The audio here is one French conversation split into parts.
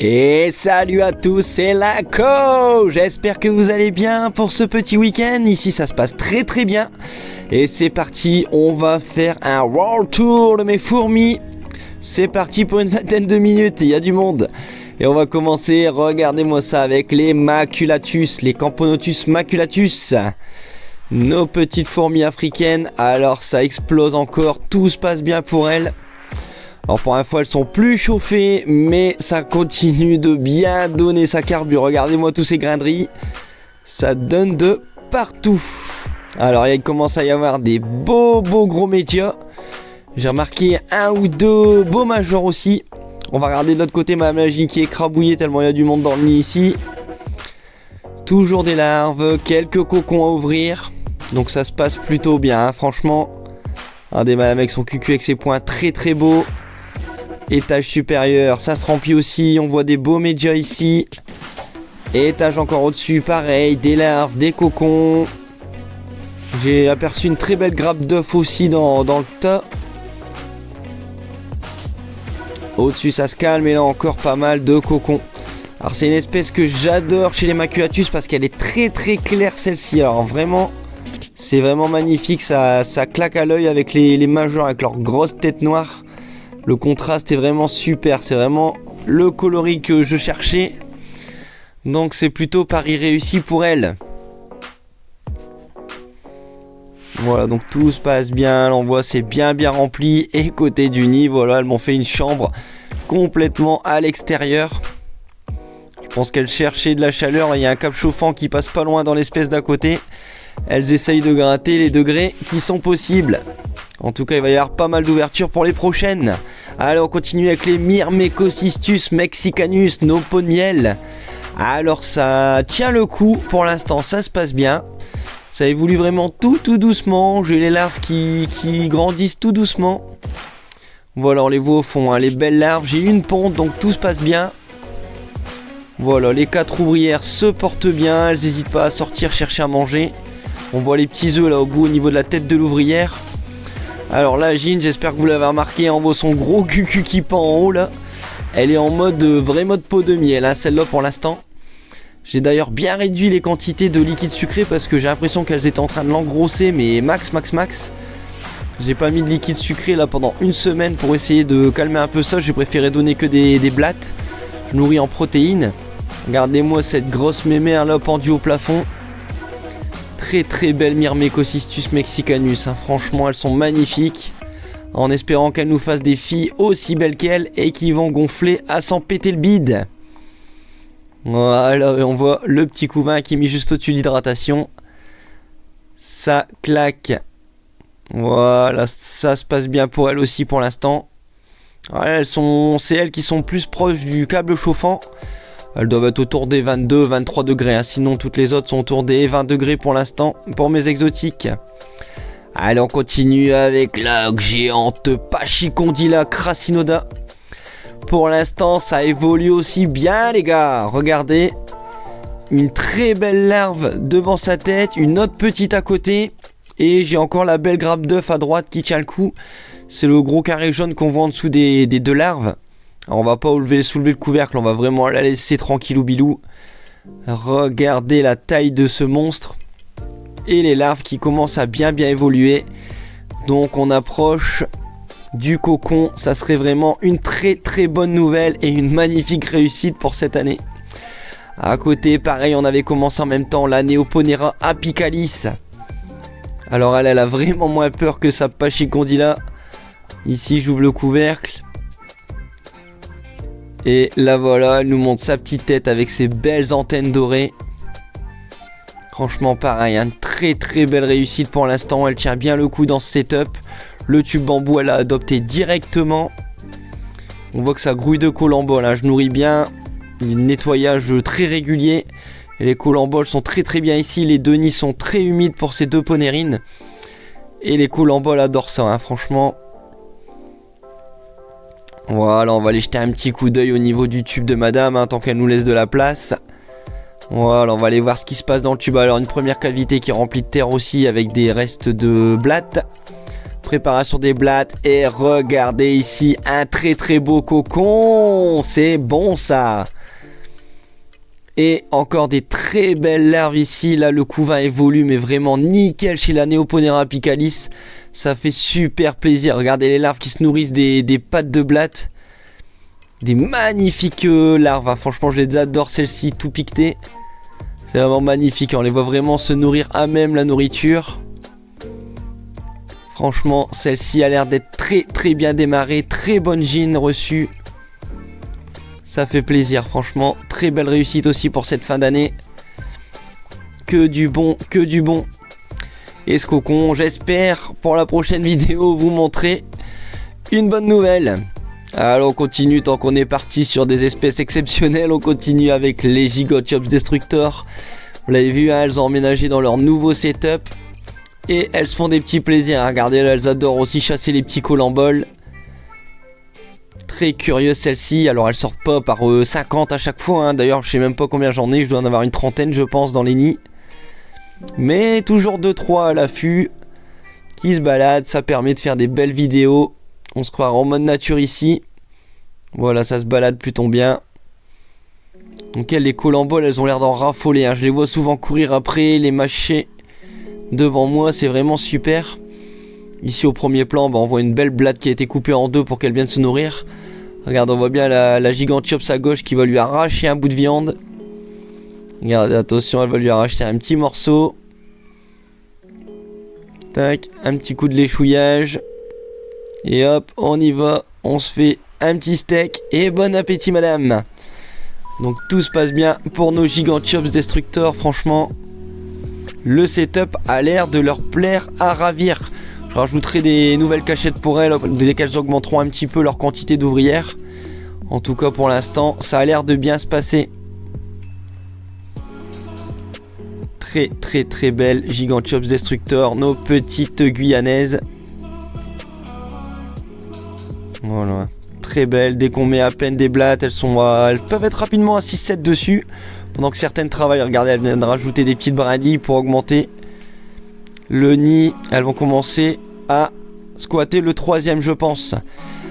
Et salut à tous, c'est Laco. J'espère que vous allez bien pour ce petit week-end. Ici ça se passe très très bien. Et c'est parti, on va faire un world tour de mes fourmis. C'est parti pour une vingtaine de minutes, il y a du monde. Et on va commencer, regardez-moi ça, avec les maculatus, les Camponotus maculatus. Nos petites fourmis africaines, alors ça explose encore, tout se passe bien pour elles. Alors pour une fois elles sont plus chauffées, mais ça continue de bien donner sa carbure. Regardez-moi tous ces grains de riz, ça donne de partout. Alors il commence à y avoir des beaux gros médias. J'ai remarqué un ou deux beaux majors aussi. On va regarder de l'autre côté Madame Lagie qui est écrabouillée tellement il y a du monde dans le nid ici. Toujours des larves, quelques cocons à ouvrir. Donc ça se passe plutôt bien, hein, franchement. Un des Madame avec son cucu avec ses poings très très beau. Étage supérieur, ça se remplit aussi. On voit des beaux médias ici. Étage encore au-dessus, pareil, des larves, des cocons. J'ai aperçu une très belle grappe d'œufs aussi dans le tas. Au-dessus ça se calme et là encore pas mal de cocons. Alors c'est une espèce que j'adore chez les maculatus parce qu'elle est très très claire celle-ci. Alors vraiment, c'est vraiment magnifique, ça claque à l'œil avec les majors, avec leur grosse tête noire. Le contraste est vraiment super, c'est vraiment le coloris que je cherchais. Donc c'est plutôt pari réussi pour elle. Voilà, donc tout se passe bien, l'envoi c'est bien rempli. Et côté du nid, voilà, elles m'ont fait une chambre complètement à l'extérieur. Je pense qu'elles cherchaient de la chaleur, il y a un câble chauffant qui passe pas loin dans l'espèce d'à côté. Elles essayent de gratter les degrés qui sont possibles. En tout cas, il va y avoir pas mal d'ouvertures pour les prochaines. Alors, on continue avec les Myrmecocystus mexicanus, nos pots de miel. Alors, ça tient le coup. Pour l'instant, ça se passe bien. Ça évolue vraiment tout doucement. J'ai les larves qui grandissent tout doucement. Voilà, on les voit au fond, hein, les belles larves. J'ai une ponte, donc tout se passe bien. Voilà, les 4 ouvrières se portent bien. Elles n'hésitent pas à sortir chercher à manger. On voit les petits œufs là au bout au niveau de la tête de l'ouvrière. Alors là, Jean, j'espère que vous l'avez remarqué, on voit son gros cucu qui pend en haut là. Elle est en mode vrai mode pot de miel, hein, celle-là pour l'instant. J'ai d'ailleurs bien réduit les quantités de liquide sucré parce que j'ai l'impression qu'elles étaient en train de l'engrosser, mais max. J'ai pas mis de liquide sucré là pendant une semaine pour essayer de calmer un peu ça. J'ai préféré donner que des blattes. Je nourris en protéines. Regardez-moi cette grosse mémère là pendue au plafond. Très belle Myrmecocystus mexicanus, hein. Franchement elles sont magnifiques. En espérant qu'elles nous fassent des filles aussi belles qu'elles et qui vont gonfler à s'en péter le bide. Voilà, on voit le petit couvain qui est mis juste au-dessus de l'hydratation. Ça claque. Voilà, ça se passe bien pour elles aussi pour l'instant. Voilà, c'est elles qui sont plus proches du câble chauffant. Elles doivent être autour des 22-23 degrés, hein. Sinon toutes les autres sont autour des 20 degrés pour l'instant, pour mes exotiques. Allez, on continue avec la géante Pachycondyla crassinoda. Pour l'instant, ça évolue aussi bien, les gars. Regardez, une très belle larve devant sa tête, une autre petite à côté. Et j'ai encore la belle grappe d'œuf à droite qui tient le coup. C'est le gros carré jaune qu'on voit en dessous des deux larves. Alors on va pas soulever le couvercle, on va vraiment la laisser tranquillou bilou. Regardez la taille de ce monstre. Et les larves qui commencent à bien évoluer. Donc on approche du cocon. Ça serait vraiment une très bonne nouvelle et une magnifique réussite pour cette année. À côté, pareil, on avait commencé en même temps la Neoponera apicalis. Alors elle a vraiment moins peur que sa Pachycondyla. Ici j'ouvre le couvercle. Et là voilà, elle nous montre sa petite tête avec ses belles antennes dorées. Franchement pareil, une très belle réussite pour l'instant. Elle tient bien le coup dans ce setup. Le tube bambou elle a adopté directement. On voit que ça grouille de collemboles, hein. Je nourris bien. Un nettoyage très régulier. Et les collemboles sont très bien ici. Les deux nids sont très humides pour ces deux ponérines. Et les collemboles adorent ça, hein, franchement. Voilà, on va aller jeter un petit coup d'œil au niveau du tube de madame, hein, tant qu'elle nous laisse de la place. Voilà, on va aller voir ce qui se passe dans le tube. Alors une première cavité qui est remplie de terre aussi avec des restes de blattes. préparation des blattes. Et regardez ici, un très très beau cocon. C'est bon ça. Et encore des très belles larves ici. Là, le couvain évolue, mais vraiment nickel chez la Neoponera apicalis. Ça fait super plaisir. Regardez les larves qui se nourrissent des pattes de blattes. Des magnifiques larves. Ah, franchement, je les adore, celles-ci, tout piquetées. C'est vraiment magnifique. On les voit vraiment se nourrir à même la nourriture. Franchement, celle-ci a l'air d'être très très bien démarrée. Très bonne gine reçue. Ça fait plaisir, franchement. Très belle réussite aussi pour cette fin d'année. Que du bon, que du bon. Et ce cocon, j'espère pour la prochaine vidéo vous montrer une bonne nouvelle. Alors on continue, tant qu'on est parti sur des espèces exceptionnelles, on continue avec les Gigochops Destructor. Vous l'avez vu, hein, elles ont emménagé dans leur nouveau setup. Et elles se font des petits plaisirs. Regardez, là, elles adorent aussi chasser les petits colamboles. Très curieuse celle-ci. Alors elles sortent pas par 50 à chaque fois, hein. D'ailleurs je sais même pas combien j'en ai. Je dois en avoir une trentaine je pense dans les nids. Mais toujours 2-3 à l'affût qui se baladent. Ça permet de faire des belles vidéos. On se croira en mode nature ici. Voilà, ça se balade plutôt bien. Donc elles, les colamboles, elles ont l'air d'en raffoler, hein. Je les vois souvent courir après, les mâcher devant moi. C'est vraiment super. Ici au premier plan, on voit une belle blatte qui a été coupée en deux pour qu'elle vienne se nourrir. Regarde, on voit bien la Gigantops à gauche qui va lui arracher un bout de viande. Regardez, attention, elle va lui arracher un petit morceau. Tac, un petit coup de léchouillage. Et hop, on y va, on se fait un petit steak. Et bon appétit madame. Donc tout se passe bien pour nos Gigantops Destructor, franchement. Le setup a l'air de leur plaire à ravir. Je rajouterai des nouvelles cachettes pour elles, dès qu'elles augmenteront un petit peu leur quantité d'ouvrières. En tout cas pour l'instant, ça a l'air de bien se passer. Très très très belle Gigantops Destructor, nos petites guyanaises. Voilà, très belle. Dès qu'on met à peine des blattes, elles peuvent être rapidement à 6-7 dessus. Pendant que certaines travaillent, regardez, elles viennent de rajouter des petites brindilles pour augmenter le nid. Elles vont commencer à squatter le troisième je pense.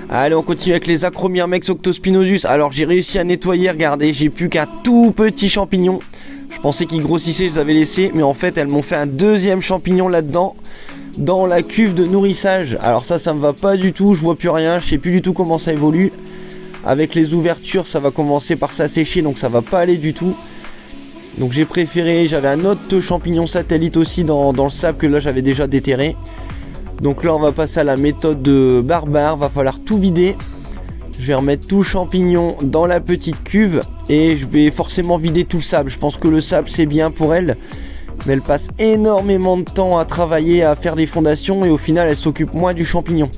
Allez, on continue avec les Acromyrmex octospinosus. Alors j'ai réussi à nettoyer, regardez, j'ai plus qu'un tout petit champignon. Je pensais qu'il grossissait, je les avais laissés, mais en fait elles m'ont fait un deuxième champignon là-dedans, dans la cuve de nourrissage. Alors ça me va pas du tout, je vois plus rien, je sais plus du tout comment ça évolue. Avec les ouvertures, ça va commencer par s'assécher, donc ça va pas aller du tout. Donc j'ai préféré, j'avais un autre champignon satellite aussi dans le sable que là j'avais déjà déterré. Donc là on va passer à la méthode de barbare, va falloir tout vider. Je vais remettre tout le champignon dans la petite cuve et je vais forcément vider tout le sable. Je pense que le sable c'est bien pour elle, mais elle passe énormément de temps à travailler, à faire des fondations et au final elle s'occupe moins du champignon.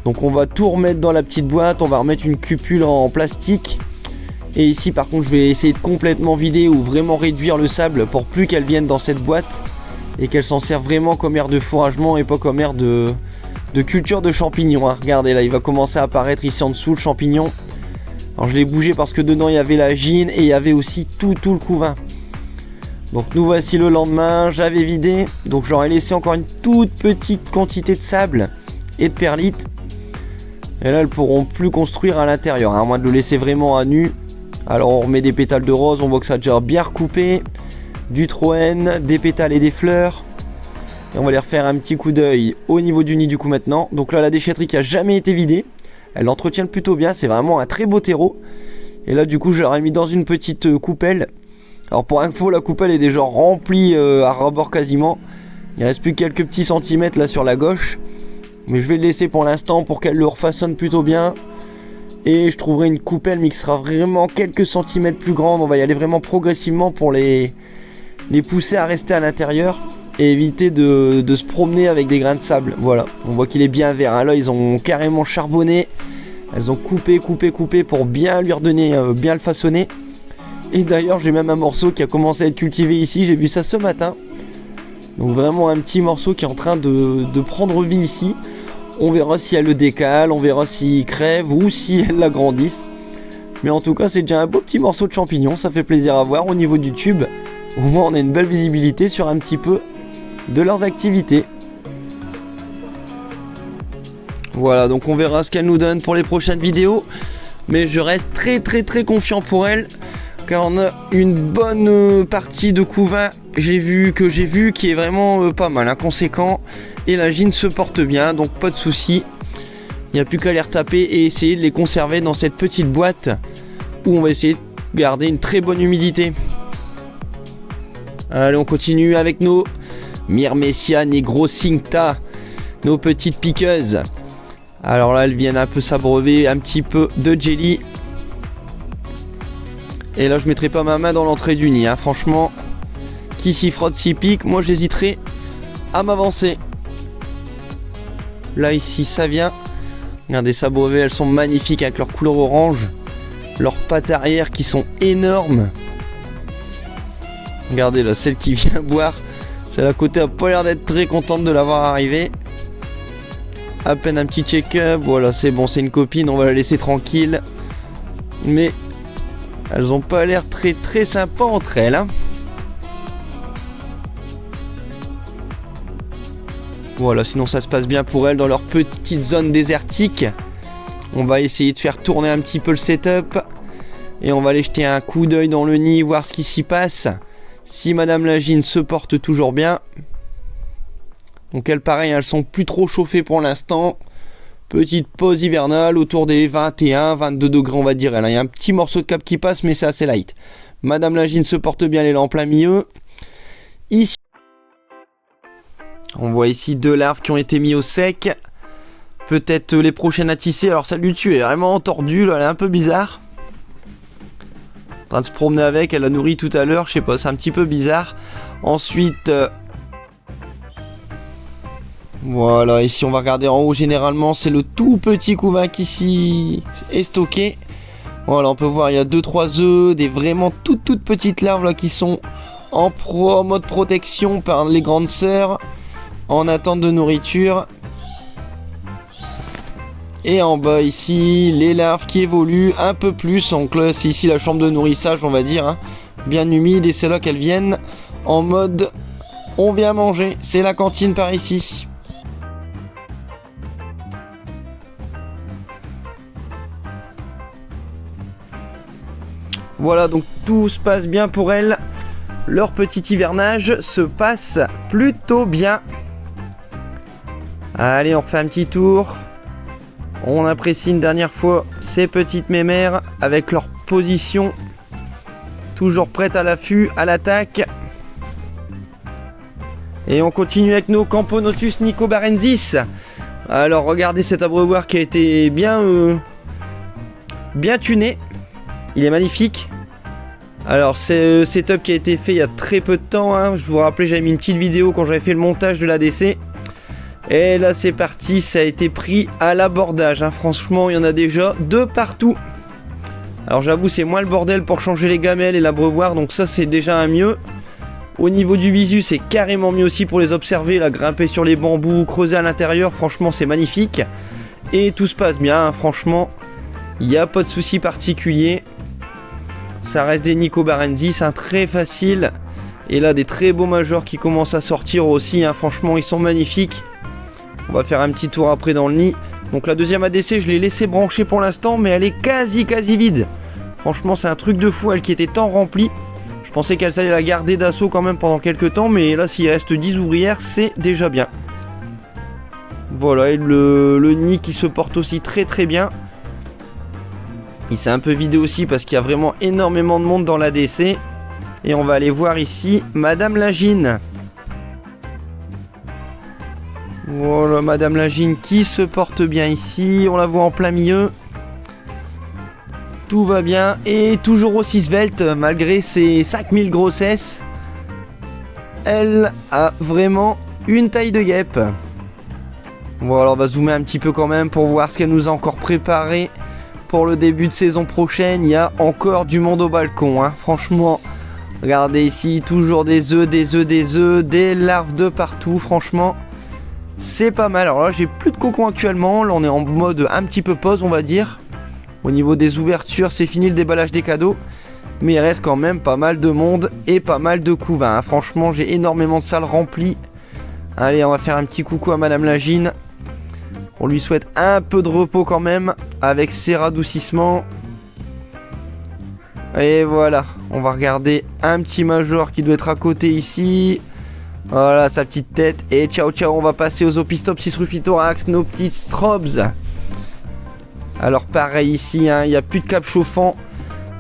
Donc on va tout remettre dans la petite boîte, on va remettre une cupule en plastique. Et ici par contre je vais essayer de complètement vider ou vraiment réduire le sable pour plus qu'elle vienne dans cette boîte. Et qu'elle s'en sert vraiment comme aire de fourragement et pas comme aire de culture de champignons, hein. Regardez là, il va commencer à apparaître ici en dessous le champignon. Alors je l'ai bougé parce que dedans il y avait la gine et il y avait aussi tout le couvain. Donc nous voici le lendemain, j'avais vidé. Donc j'aurais laissé encore une toute petite quantité de sable et de perlite. Et là elles pourront plus construire à l'intérieur, hein, à moins de le laisser vraiment à nu. Alors on remet des pétales de rose, on voit que ça a déjà bien recoupé. Du troène, des pétales et des fleurs. Et on va les refaire un petit coup d'œil au niveau du nid du coup maintenant. Donc là la déchetterie qui a jamais été vidée, elle l'entretient plutôt bien, c'est vraiment un très beau terreau. Et là du coup je l'aurais mis dans une petite coupelle. Alors pour info, la coupelle est déjà remplie à ras-bord quasiment. Il reste plus quelques petits centimètres là sur la gauche. Mais je vais le laisser pour l'instant pour qu'elle le refaçonne plutôt bien. Et je trouverai une coupelle mais qui sera vraiment quelques centimètres plus grande. On va y aller vraiment progressivement pour les pousser à rester à l'intérieur et éviter de se promener avec des grains de sable. Voilà, on voit qu'il est bien vert, hein. Là ils ont carrément charbonné, elles ont coupé pour bien lui redonner, bien le façonner. Et d'ailleurs j'ai même un morceau qui a commencé à être cultivé ici, j'ai vu ça ce matin. Donc vraiment un petit morceau qui est en train de prendre vie ici. On verra si elle le décale, on verra s'il crève ou si elle l'agrandisse. Mais en tout cas c'est déjà un beau petit morceau de champignon, ça fait plaisir à voir au niveau du tube. Au moins on a une belle visibilité sur un petit peu de leurs activités. Voilà, donc on verra ce qu'elle nous donne pour les prochaines vidéos. Mais je reste très confiant pour elle. Car on a une bonne partie de couvain j'ai vu qui est vraiment pas mal, hein, conséquent. Et la gine se porte bien, donc pas de souci. Il n'y a plus qu'à les retaper et essayer de les conserver dans cette petite boîte où on va essayer de garder une très bonne humidité. Allez, on continue avec nos Myrmecia Negrocincta, nos petites piqueuses. Alors là, elles viennent un peu s'abreuver un petit peu de jelly. Et là, je mettrai pas ma main dans l'entrée du nid, hein. Franchement, qui s'y frotte, s'y pique. Moi, j'hésiterai à m'avancer. Là, ici, ça vient. Regardez, s'abreuver, elles sont magnifiques avec leur couleur orange. Leurs pattes arrière qui sont énormes. Regardez là, celle qui vient boire. Celle à côté a pas l'air d'être très contente de l'avoir arrivé. À peine un petit check-up. Voilà, c'est bon, c'est une copine, on va la laisser tranquille. Mais elles ont pas l'air très sympas entre elles, hein. Voilà, sinon ça se passe bien pour elles dans leur petite zone désertique. On va essayer de faire tourner un petit peu le setup. Et on va aller jeter un coup d'œil dans le nid, voir ce qui s'y passe. Si Madame la gine se porte toujours bien. Donc elles, pareil, elles sont plus trop chauffées pour l'instant. Petite pause hivernale autour des 21-22 degrés, on va dire. Il y a un petit morceau de cap qui passe, mais c'est assez light. Madame la gine se porte bien, elle est là en plein milieu. Ici, on voit ici 2 larves qui ont été mis au sec. Peut-être les prochaines à tisser. Alors celle du dessus est vraiment tordue, là, elle est un peu bizarre. En train de se promener avec, elle l'a nourrie tout à l'heure, je sais pas, c'est un petit peu bizarre. Ensuite, voilà, ici on va regarder en haut, généralement c'est le tout petit couvain qui ici est stocké. Voilà, on peut voir, il y a 2-3 œufs, des vraiment toutes petites larves là qui sont en mode protection par les grandes sœurs, en attente de nourriture. Et en bas ici, les larves qui évoluent un peu plus. Donc là, c'est ici la chambre de nourrissage, on va dire, hein, bien humide. Et c'est là qu'elles viennent en mode on vient manger. C'est la cantine par ici. Voilà, donc tout se passe bien pour elles. Leur petit hivernage se passe plutôt bien. Allez, on refait un petit tour. On apprécie une dernière fois ces petites mémères avec leur position. Toujours prêtes à l'affût, à l'attaque. Et on continue avec nos Camponotus nicobarensis. Alors regardez cet abreuvoir qui a été bien tuné. Il est magnifique. Alors c'est un setup qui a été fait il y a très peu de temps, hein. Je vous rappelle, j'avais mis une petite vidéo quand j'avais fait le montage de l'ADC. Et là c'est parti, ça a été pris à l'abordage, hein. Franchement il y en a déjà de partout. Alors j'avoue c'est moins le bordel pour changer les gamelles et l'abreuvoir, donc ça c'est déjà un mieux. Au niveau du visu c'est carrément mieux aussi pour les observer, là, grimper sur les bambous, creuser à l'intérieur, franchement c'est magnifique. Et tout se passe bien, hein. Franchement il n'y a pas de souci particulier. Ça reste des nicobarensis, hein, très facile. Et là des très beaux majors qui commencent à sortir aussi, hein. Franchement ils sont magnifiques. On va faire un petit tour après dans le nid. Donc la deuxième ADC je l'ai laissée brancher pour l'instant, mais elle est quasi vide. Franchement c'est un truc de fou, elle qui était tant remplie. Je pensais qu'elle allait la garder d'assaut quand même pendant quelques temps, mais là s'il reste 10 ouvrières c'est déjà bien. Voilà, et le nid qui se porte aussi très bien. Il s'est un peu vidé aussi parce qu'il y a vraiment énormément de monde dans l'ADC. Et on va aller voir ici Madame la gine. Voilà, Madame la gine qui se porte bien ici. On la voit en plein milieu. Tout va bien. Et toujours aussi svelte malgré ses 5000 grossesses. Elle a vraiment une taille de guêpe. Voilà, on va zoomer un petit peu quand même pour voir ce qu'elle nous a encore préparé pour le début de saison prochaine. Il y a encore du monde au balcon, hein. Franchement, regardez ici, toujours des œufs, des larves de partout. Franchement, c'est pas mal. Alors là, j'ai plus de cocon actuellement. Là, on est en mode un petit peu pause, on va dire. Au niveau des ouvertures, c'est fini le déballage des cadeaux. Mais il reste quand même pas mal de monde et pas mal de couvains, hein. Franchement, j'ai énormément de salles remplies. Allez, on va faire un petit coucou à Madame la gine. On lui souhaite un peu de repos quand même, avec ses radoucissements. Et voilà, on va regarder un petit major qui doit être à côté ici. Voilà, sa petite tête. Et ciao ciao, on va passer aux Opistopsis rufithorax, nos petites strobes. Alors pareil ici, hein, il n'y a plus de cap chauffant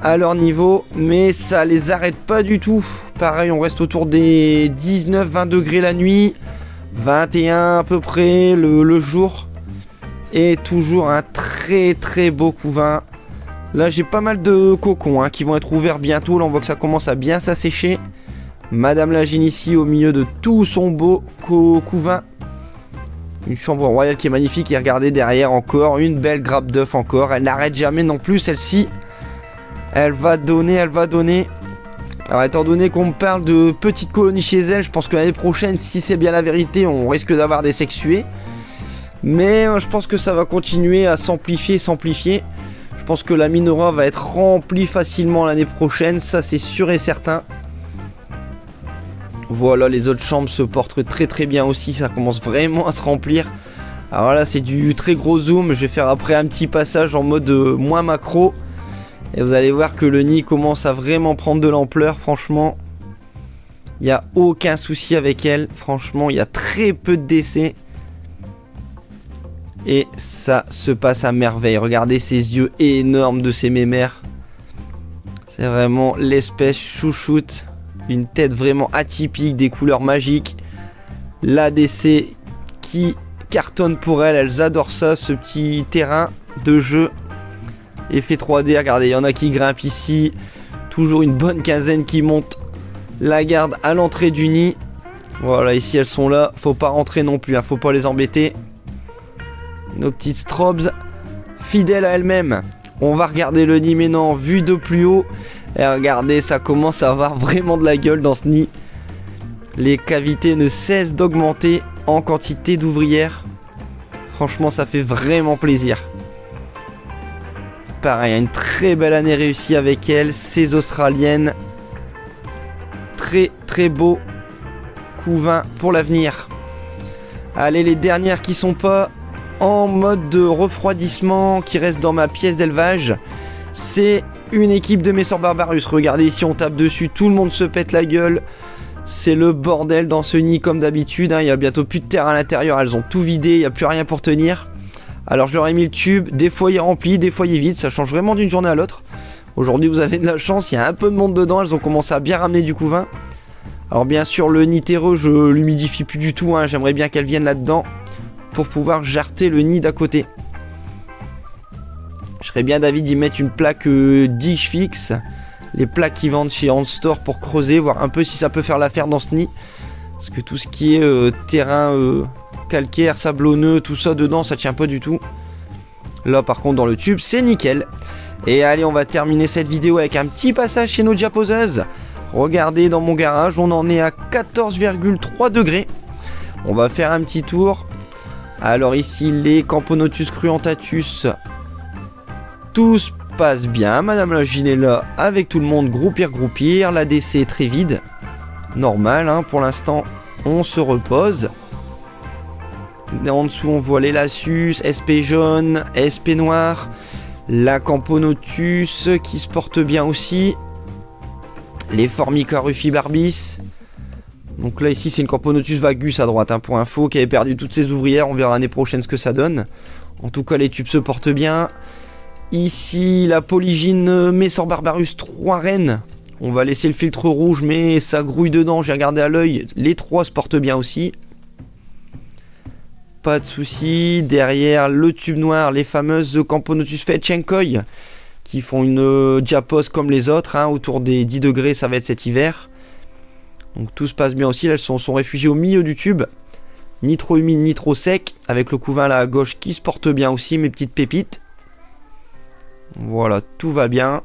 à leur niveau, mais ça les arrête pas du tout. Pareil, on reste autour des 19-20 degrés la nuit, 21 à peu près le jour. Et toujours un très très beau couvain. Là j'ai pas mal de cocons qui vont être ouverts bientôt. Là on voit que ça commence à bien s'assécher. Madame Lagine ici au milieu de tout son beau couvain. Une chambre royale qui est magnifique. Et regardez derrière encore une belle grappe d'œufs encore. Elle n'arrête jamais non plus celle-ci. Elle va donner, elle va donner. Alors étant donné qu'on me parle de petites colonies chez elle, je pense que l'année prochaine, si c'est bien la vérité, on risque d'avoir des sexués. Mais je pense que ça va continuer à s'amplifier. Je pense que la Minora va être remplie facilement l'année prochaine, ça c'est sûr et certain. Voilà, les autres chambres se portent très très bien aussi, ça commence vraiment à se remplir. Alors là c'est du très gros zoom, je vais faire après un petit passage en mode moins macro. Et vous allez voir que le nid commence à vraiment prendre de l'ampleur, franchement. Il n'y a aucun souci avec elle, franchement il y a très peu de décès. Et ça se passe à merveille. Regardez ces yeux énormes de ces mémères. C'est vraiment l'espèce chouchoute. Une tête vraiment atypique, des couleurs magiques. L'ADC qui cartonne pour elles. Elles adorent ça, ce petit terrain de jeu. Effet 3D, regardez, il y en a qui grimpent ici. Toujours une bonne quinzaine qui monte la garde à l'entrée du nid. Voilà, ici elles sont là. Faut pas rentrer non plus, faut pas les embêter. Nos petites strobes, fidèles à elles-mêmes. On va regarder le nid maintenant, vu de plus haut. Et regardez, ça commence à avoir vraiment de la gueule dans ce nid. Les cavités ne cessent d'augmenter en quantité d'ouvrières. Franchement, ça fait vraiment plaisir. Pareil, une très belle année réussie avec elle. Ces australiennes. Très très beau couvain pour l'avenir. Allez, les dernières qui sont pas en mode de refroidissement, qui reste dans ma pièce d'élevage, c'est une équipe de Messor Barbarus. Regardez ici, on tape dessus, tout le monde se pète la gueule. C'est le bordel dans ce nid comme d'habitude, il y a bientôt plus de terre à l'intérieur, elles ont tout vidé, il n'y a plus rien pour tenir. Alors je leur ai mis le tube, des fois il est rempli, des fois il est vide, ça change vraiment d'une journée à l'autre. Aujourd'hui vous avez de la chance, il y a un peu de monde dedans, elles ont commencé à bien ramener du couvain. Alors bien sûr le nid terreux je l'humidifie plus du tout, j'aimerais bien qu'elles viennent là-dedans pour pouvoir jarter le nid d'à côté. Je serais bien d'avis d'y mettre une plaque Dig fixe, les plaques qui vendent chez Handstore pour creuser, voir un peu si ça peut faire l'affaire dans ce nid. Parce que tout ce qui est terrain calcaire, sablonneux, tout ça dedans, ça tient pas du tout. Là par contre dans le tube c'est nickel. Et allez, on va terminer cette vidéo avec un petit passage chez nos diaposeuses. Regardez dans mon garage, on en est à 14,3 degrés. On va faire un petit tour. Alors ici les Camponotus cruentatus, tout se passe bien. Madame Lagine est là avec tout le monde, groupir. La DC est très vide. Normal, pour l'instant on se repose. En dessous on voit les Lassus, SP jaune, SP noir. La Camponotus qui se porte bien aussi. Les Formica rufibarbis. Donc là ici c'est une Camponotus vagus à droite pour info, qui avait perdu toutes ses ouvrières. On verra l'année prochaine ce que ça donne. En tout cas les tubes se portent bien. Ici la Polygyne Messor Barbarus 3 reines. On va laisser le filtre rouge mais ça grouille dedans, j'ai regardé à l'œil. Les 3 se portent bien aussi. Pas de soucis. Derrière le tube noir, les fameuses Camponotus Fetchenkoi qui font une diapose comme les autres, autour des 10 degrés ça va être cet hiver. Donc tout se passe bien aussi, là, elles sont réfugiées au milieu du tube. Ni trop humide, ni trop sec. Avec le couvain là à gauche qui se porte bien aussi, mes petites pépites. Voilà, tout va bien.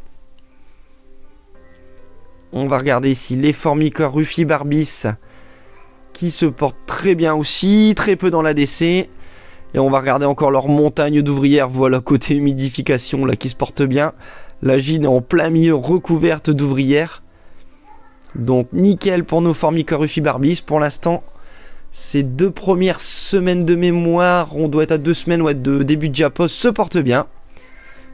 On va regarder ici les Formica rufibarbis qui se portent très bien aussi, très peu dans l'ADC. Et on va regarder encore leur montagne d'ouvrières, voilà, côté humidification là qui se porte bien. La gine est en plein milieu recouverte d'ouvrières. Donc nickel pour nos Formica rufibarbis. Pour l'instant, Ces 2 premières semaines de mémoire, on doit être à 2 semaines de début de diapause, se porte bien.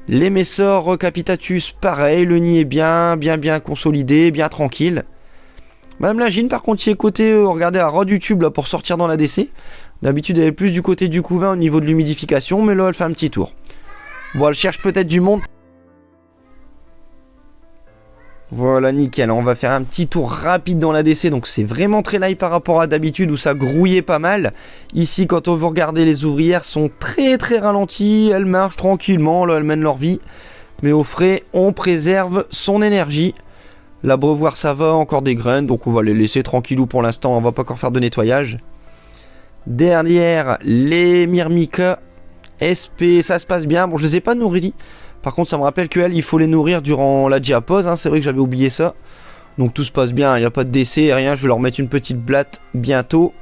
Les Messor Capitatus, pareil, le nid est bien consolidé, bien tranquille. Madame Lagine, par contre, il est côté, regardez la rod du tube là pour sortir dans la DC. D'habitude, elle est plus du côté du couvain au niveau de l'humidification, mais là, elle fait un petit tour. Bon, elle cherche peut-être du monde. Voilà, nickel. On va faire un petit tour rapide dans la DC. Donc, c'est vraiment très light par rapport à d'habitude où ça grouillait pas mal. Ici, quand on veut regarder, les ouvrières sont très ralenties. Elles marchent tranquillement. Là, elles mènent leur vie. Mais au frais, on préserve son énergie. L'abreuvoir, ça va. Encore des graines. Donc, on va les laisser tranquillou pour l'instant. On va pas encore faire de nettoyage. Derrière, les Myrmica SP, ça se passe bien. Bon, je les ai pas nourris. Par contre, ça me rappelle qu'elles, il faut les nourrir durant la diapause. Hein. C'est vrai que j'avais oublié ça. Donc tout se passe bien. Il n'y a pas de décès, rien. Je vais leur mettre une petite blatte bientôt.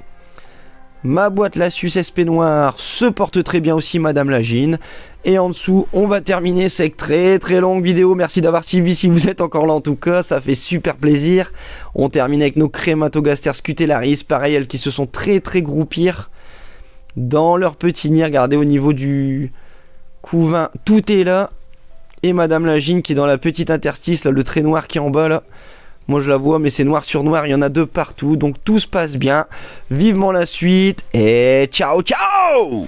Ma boîte Lassus SP noire se porte très bien aussi, Madame Lagine. Et en dessous, on va terminer cette très longue vidéo. Merci d'avoir suivi si vous êtes encore là en tout cas. Ça fait super plaisir. On termine avec nos Crématogasters scutellaris. Pareil, elles qui se sont très groupies dans leur petit nid. Regardez au niveau du couvain, tout est là. Et Madame Lagine qui est dans la petite interstice, là, le trait noir qui est en bas là. Moi je la vois mais c'est noir sur noir, il y en a 2 partout. Donc tout se passe bien. Vivement la suite et ciao ciao.